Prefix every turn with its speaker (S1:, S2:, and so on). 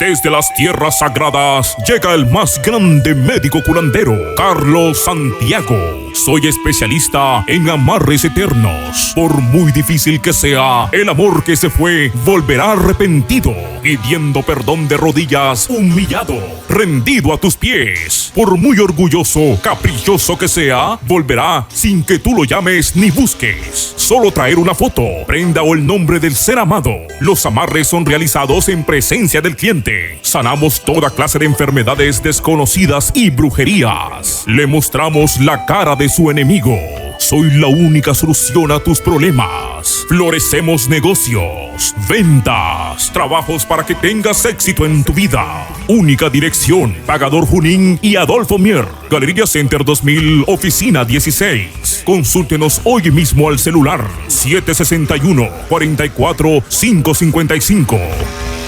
S1: Desde las tierras sagradas llega el más grande médico curandero, Carlos Santiago. Soy especialista en amarres eternos. Por muy difícil que sea, el amor que se fue volverá arrepentido, pidiendo perdón de rodillas, humillado, rendido a tus pies. Por muy orgulloso, caprichoso que sea, volverá sin que tú lo llames ni busques. Solo traer una foto, prenda o el nombre del ser amado. Los amarres son realizados en presencia del cliente. Sanamos toda clase de enfermedades desconocidas y brujerías. Le mostramos la cara de su enemigo. Soy la única solución a tus problemas. Florecemos negocios, ventas, trabajos para que tengas éxito en tu vida. Única dirección, Pagador Junín y Adolfo Mier. Galería Center 2000, oficina 16. Consúltenos hoy mismo al celular 761 44 555.